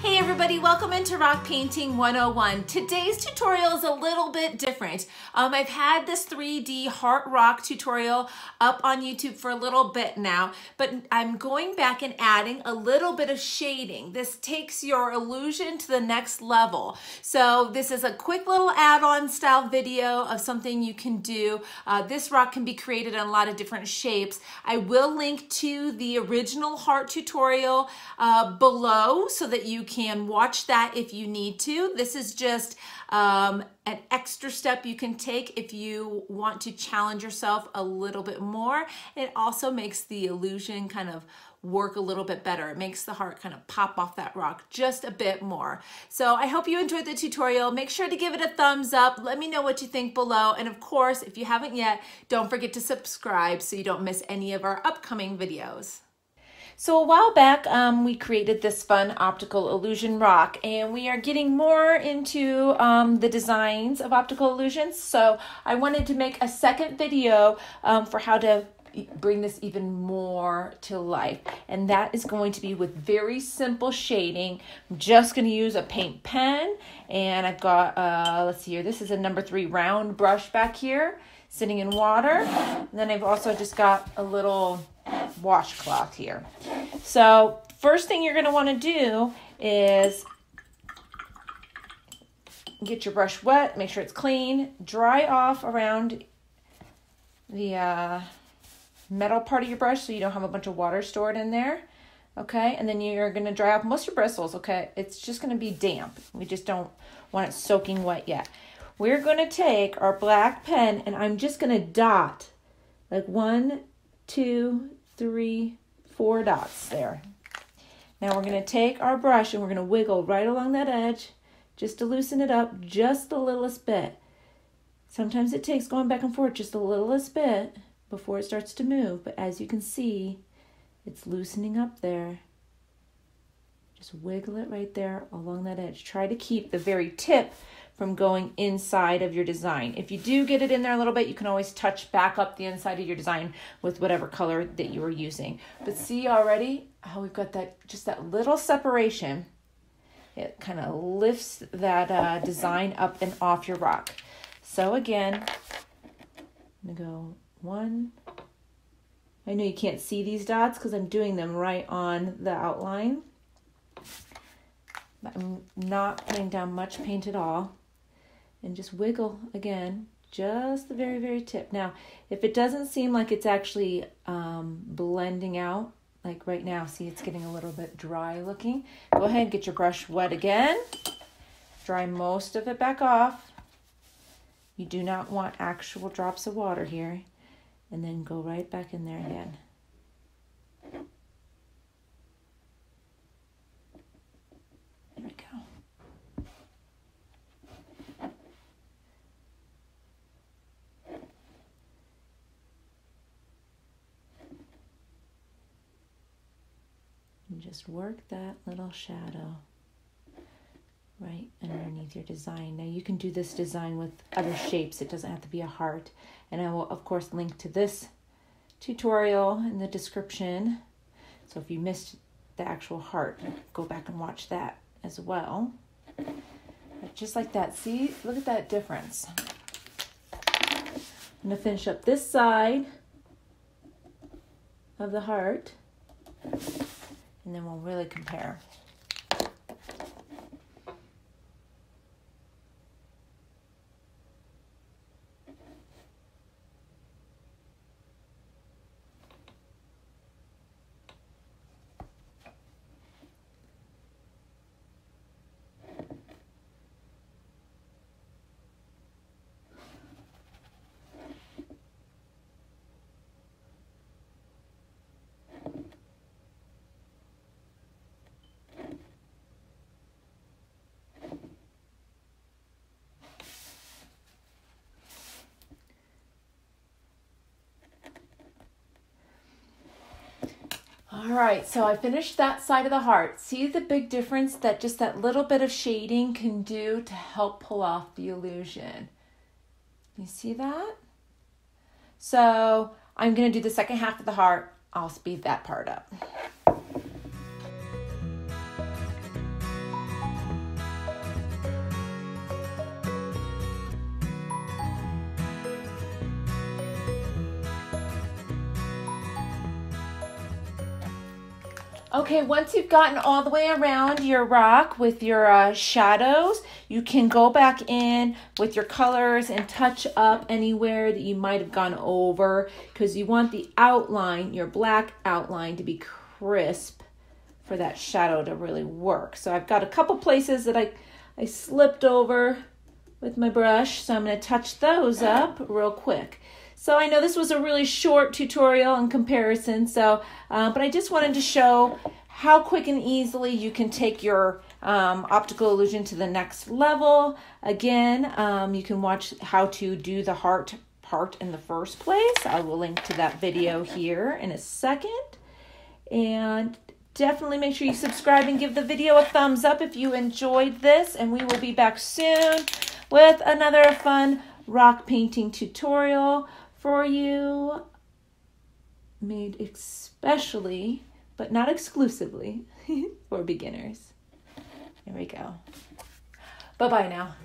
Hey everybody, welcome into Rock Painting 101. Today's tutorial is a little bit different. I've had this 3D heart rock tutorial up on YouTube for a little bit now, but I'm going back and adding a little bit of shading. This takes your illusion to the next level. So this is a quick little add-on style video of something you can do. This rock can be created in a lot of different shapes. I will link to the original heart tutorial below so that you can watch that if you need to. This is just an extra step you can take if you want to challenge yourself a little bit more. It also makes the illusion kind of work a little bit better. It makes the heart kind of pop off that rock just a bit more. So I hope you enjoyed the tutorial. Make sure to give it a thumbs up. Let me know what you think below. And of course, if you haven't yet, don't forget to subscribe so you don't miss any of our upcoming videos. So a while back, we created this fun optical illusion rock, and we are getting more into the designs of optical illusions. So I wanted to make a second video for how to bring this even more to life. And that is going to be with very simple shading. I'm just going to use a paint pen, and I've got, let's see here, this is a number 3 round brush back here, sitting in water. And then I've also just got a little washcloth here. So first thing you're going to want to do is get your brush wet, make sure it's clean, dry off around the metal part of your brush so you don't have a bunch of water stored in there. Okay, and then you're going to dry off most of your bristles. Okay, it's just going to be damp. We just don't want it soaking wet yet. We're going to take our black pen, and I'm just going to dot like 1, 2, 3, 4 dots there. Now we're going to take our brush and we're going to wiggle right along that edge just to loosen it up just the littlest bit. Sometimes it takes going back and forth just the littlest bit before it starts to move, but as you can see, it's loosening up there. Just wiggle it right there along that edge. Try to keep the very tip from going inside of your design. If you do get it in there a little bit, you can always touch back up the inside of your design with whatever color that you are using. But see already how we've got that, just that little separation. It kind of lifts that design up and off your rock. So again, I'm gonna go 1. I know you can't see these dots because I'm doing them right on the outline. But I'm not putting down much paint at all. And just wiggle again, just the very, very tip. Now, if it doesn't seem like it's actually blending out, like right now, see it's getting a little bit dry looking, go ahead and get your brush wet again. Dry most of it back off. You do not want actual drops of water here. And then go right back in there again. There we go. And just work that little shadow right underneath your design. Now you can do this design with other shapes. It doesn't have to be a heart. And I will, of course, link to this tutorial in the description. So if you missed the actual heart, go back and watch that as well. But just like that, see, look at that difference. I'm going to finish up this side of the heart, and then we'll really compare. All right, so I finished that side of the heart. See the big difference that just that little bit of shading can do to help pull off the illusion? You see that? So I'm going to do the second half of the heart. 'Heart. 'I'll speed that part up. Okay, once you've gotten all the way around your rock with your shadows, you can go back in with your colors and touch up anywhere that you might have gone over, because you want the outline, your black outline, to be crisp for that shadow to really work. So I've got a couple places that I slipped over with my brush, so I'm going to touch those up real quick. So I know this was a really short tutorial in comparison, so but I just wanted to show how quick and easily you can take your optical illusion to the next level. Again, you can watch how to do the heart part in the first place. I will link to that video here in a second. And definitely make sure you subscribe and give the video a thumbs up if you enjoyed this. And we will be back soon with another fun rock painting tutorial for you, made especially, but not exclusively, for beginners. There we go. Bye-bye now.